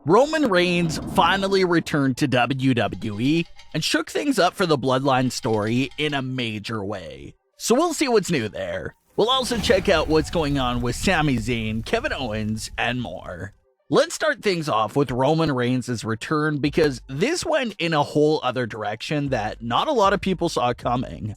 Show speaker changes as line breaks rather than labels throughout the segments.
Roman Reigns finally returned to WWE and shook things up for the Bloodline story in a major way. So we'll see what's new there. We'll also check out what's going on with Sami Zayn, Kevin Owens, and more. Let's start things off with Roman Reigns' return because this went in a whole other direction that not a lot of people saw coming.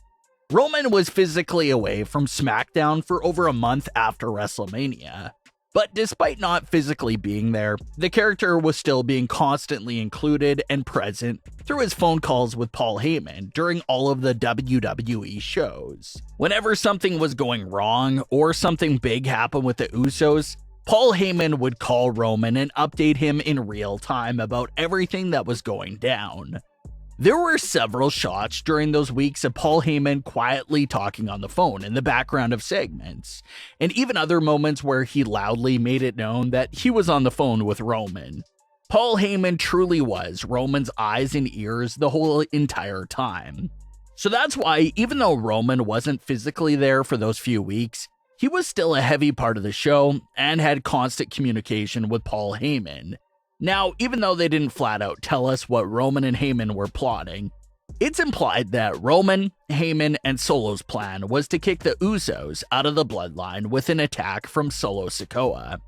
Roman was physically away from SmackDown for over a month after WrestleMania. But despite not physically being there, the character was still being constantly included and present through his phone calls with Paul Heyman during all of the WWE shows. Whenever something was going wrong or something big happened with the Usos, Paul Heyman would call Roman and update him in real time about everything that was going down. There were several shots during those weeks of Paul Heyman quietly talking on the phone in the background of segments, and even other moments where he loudly made it known that he was on the phone with Roman. Paul Heyman truly was Roman's eyes and ears the whole entire time. So that's why, even though Roman wasn't physically there for those few weeks, he was still a heavy part of the show and had constant communication with Paul Heyman. Now, even though they didn't flat out tell us what Roman and Heyman were plotting, it's implied that Roman, Heyman, and Solo's plan was to kick the Usos out of the Bloodline with an attack from Solo Sikoa.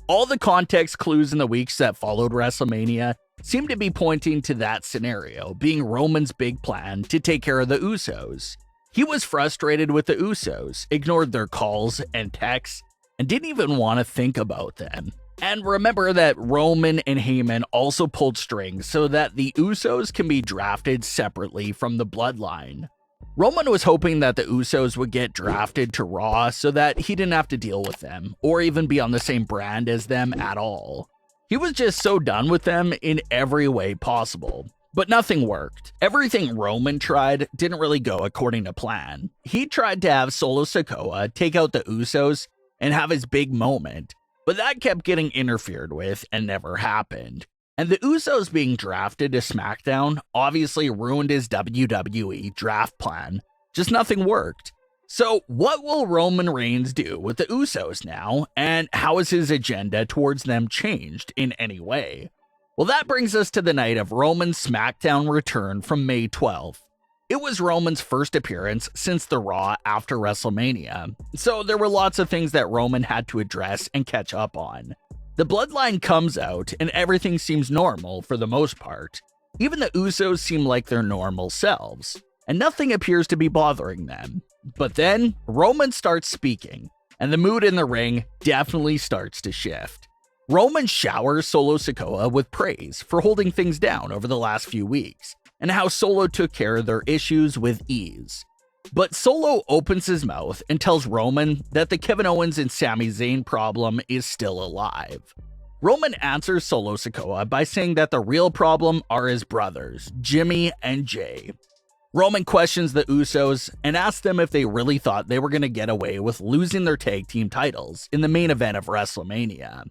All the context clues in the weeks that followed WrestleMania seem to be pointing to that scenario being Roman's big plan to take care of the Usos. He was frustrated with the Usos, ignored their calls and texts, and didn't even want to think about them. And remember that Roman and Heyman also pulled strings so that the Usos can be drafted separately from the Bloodline. Roman was hoping that the Usos would get drafted to Raw so that he didn't have to deal with them, or even be on the same brand as them at all. He was just so done with them in every way possible. But nothing worked. Everything Roman tried didn't really go according to plan. He tried to have Solo Sikoa take out the Usos and have his big moment, but that kept getting interfered with and never happened. And the Usos being drafted to SmackDown obviously ruined his WWE draft plan. Just nothing worked. So what will Roman Reigns do with the Usos now, and how has his agenda towards them changed in any way? Well, that brings us to the night of Roman's SmackDown return from May 12th. It was Roman's first appearance since the Raw after WrestleMania, so there were lots of things that Roman had to address and catch up on. The Bloodline comes out and everything seems normal for the most part. Even the Usos seem like their normal selves, and nothing appears to be bothering them. But then, Roman starts speaking, and the mood in the ring definitely starts to shift. Roman showers Solo Sikoa with praise for holding things down over the last few weeks, and how Solo took care of their issues with ease. But Solo opens his mouth and tells Roman that the Kevin Owens and Sami Zayn problem is still alive. Roman answers Solo Sikoa by saying that the real problem are his brothers, Jimmy and Jey. Roman questions the Usos and asks them if they really thought they were going to get away with losing their tag team titles in the main event of WrestleMania.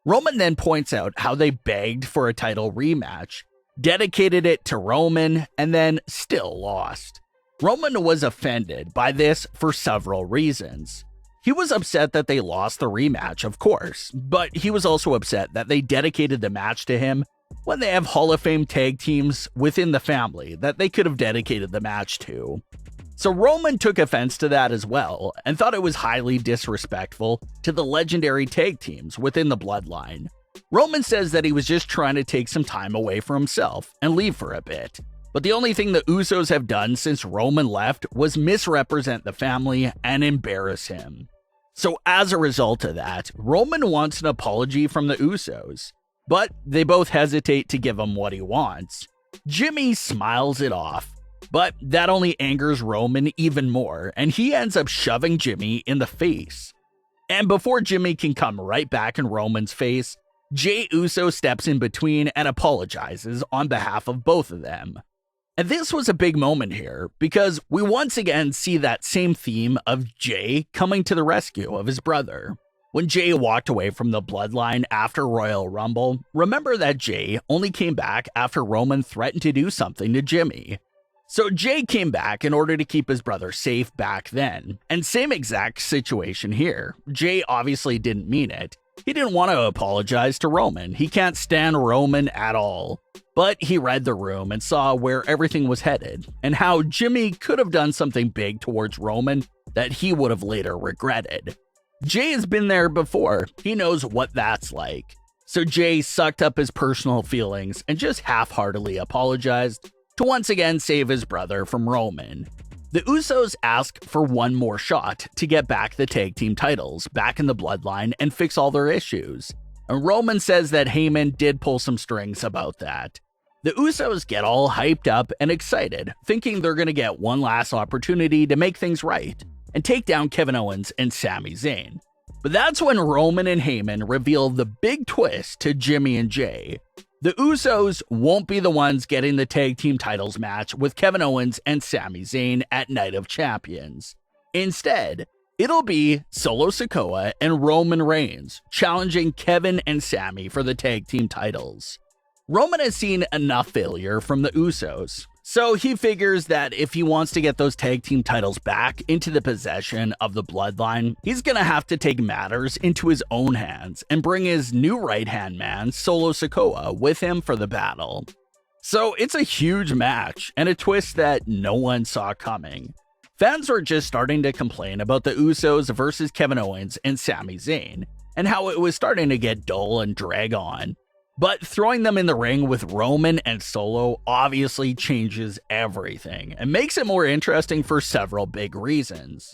Roman then points out how they begged for a title rematch, dedicated it to Roman, and then still lost. Roman was offended by this for several reasons. He was upset that they lost the rematch, of course, but he was also upset that they dedicated the match to him when they have Hall of Fame tag teams within the family that they could have dedicated the match to. So Roman took offense to that as well, and thought it was highly disrespectful to the legendary tag teams within the Bloodline. Roman says that he was just trying to take some time away for himself and leave for a bit. But the only thing the Usos have done since Roman left was misrepresent the family and embarrass him. So as a result of that, Roman wants an apology from the Usos, but they both hesitate to give him what he wants. Jimmy smiles it off, but that only angers Roman even more, and he ends up shoving Jimmy in the face. And before Jimmy can come right back in Roman's face, Jey Uso steps in between and apologizes on behalf of both of them. And this was a big moment here, because we once again see that same theme of Jey coming to the rescue of his brother. When Jey walked away from the Bloodline after Royal Rumble, remember that Jey only came back after Roman threatened to do something to Jimmy. So Jey came back in order to keep his brother safe back then, and same exact situation here. Jey obviously didn't mean it. He didn't want to apologize to Roman. He can't stand Roman at all. But he read the room and saw where everything was headed, and how Jimmy could have done something big towards Roman that he would have later regretted. Jey has been there before. He knows what that's like. So Jey sucked up his personal feelings and just half-heartedly apologized to once again save his brother from Roman. The Usos ask for one more shot to get back the tag team titles back in the Bloodline and fix all their issues. And Roman says that Heyman did pull some strings about that. The Usos get all hyped up and excited, thinking they're going to get one last opportunity to make things right and take down Kevin Owens and Sami Zayn. But that's when Roman and Heyman reveal the big twist to Jimmy and Jey. The Usos won't be the ones getting the tag team titles match with Kevin Owens and Sami Zayn at Night of Champions. Instead, it'll be Solo Sikoa and Roman Reigns challenging Kevin and Sami for the tag team titles. Roman has seen enough failure from the Usos, so he figures that if he wants to get those tag team titles back into the possession of the Bloodline, he's gonna have to take matters into his own hands and bring his new right-hand man, Solo Sikoa, with him for the battle. So it's a huge match and a twist that no one saw coming. Fans were just starting to complain about the Usos versus Kevin Owens and Sami Zayn, and how it was starting to get dull and drag on. But throwing them in the ring with Roman and Solo obviously changes everything and makes it more interesting for several big reasons.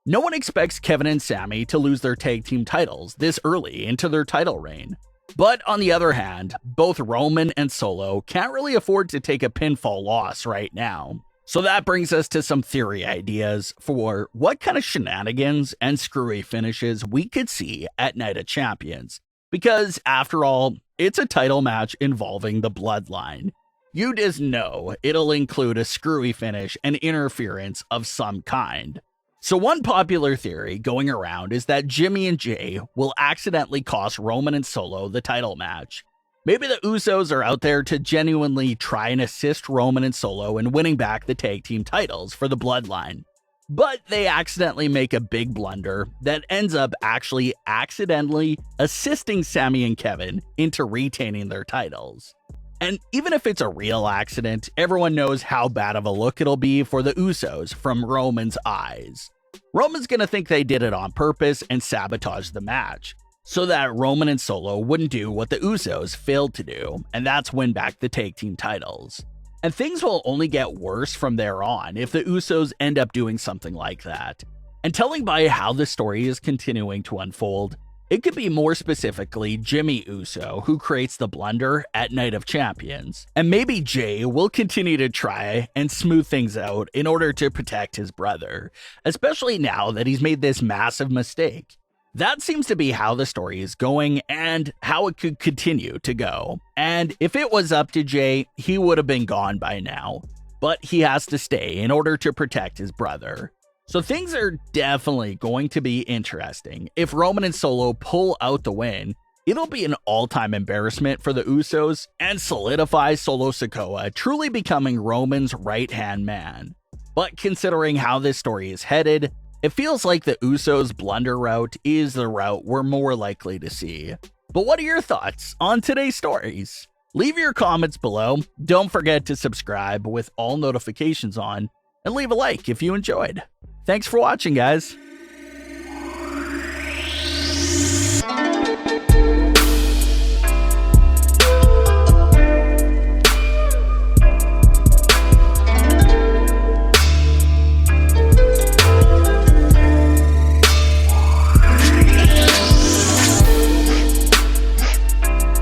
No one expects Kevin and Sami to lose their tag team titles this early into their title reign. But on the other hand, both Roman and Solo can't really afford to take a pinfall loss right now. So that brings us to some theory ideas for what kind of shenanigans and screwy finishes we could see at Night of Champions. Because after all, it's a title match involving the Bloodline. You just know it'll include a screwy finish and interference of some kind. So one popular theory going around is that Jimmy and Jey will accidentally cost Roman and Solo the title match. Maybe the Usos are out there to genuinely try and assist Roman and Solo in winning back the tag team titles for the Bloodline. But they accidentally make a big blunder that ends up actually accidentally assisting Sami and Kevin into retaining their titles. And even if it's a real accident, everyone knows how bad of a look it'll be for the Usos from Roman's eyes. Roman's gonna think they did it on purpose and sabotage the match, so that Roman and Solo wouldn't do what the Usos failed to do, and that's win back the tag team titles. And things will only get worse from there on if the Usos end up doing something like that. And telling by how the story is continuing to unfold, it could be more specifically Jimmy Uso who creates the blunder at Night of Champions. And maybe Jey will continue to try and smooth things out in order to protect his brother, especially now that he's made this massive mistake. That seems to be how the story is going and how it could continue to go. And if it was up to Jey, he would have been gone by now. But he has to stay in order to protect his brother. So things are definitely going to be interesting. If Roman and Solo pull out the win, it'll be an all-time embarrassment for the Usos and solidify Solo Sikoa truly becoming Roman's right-hand man. But considering how this story is headed, it feels like the Usos' blunder route is the route we're more likely to see. But what are your thoughts on today's stories? Leave your comments below. Don't forget to subscribe with all notifications on, and leave a like if you enjoyed. Thanks for watching, guys.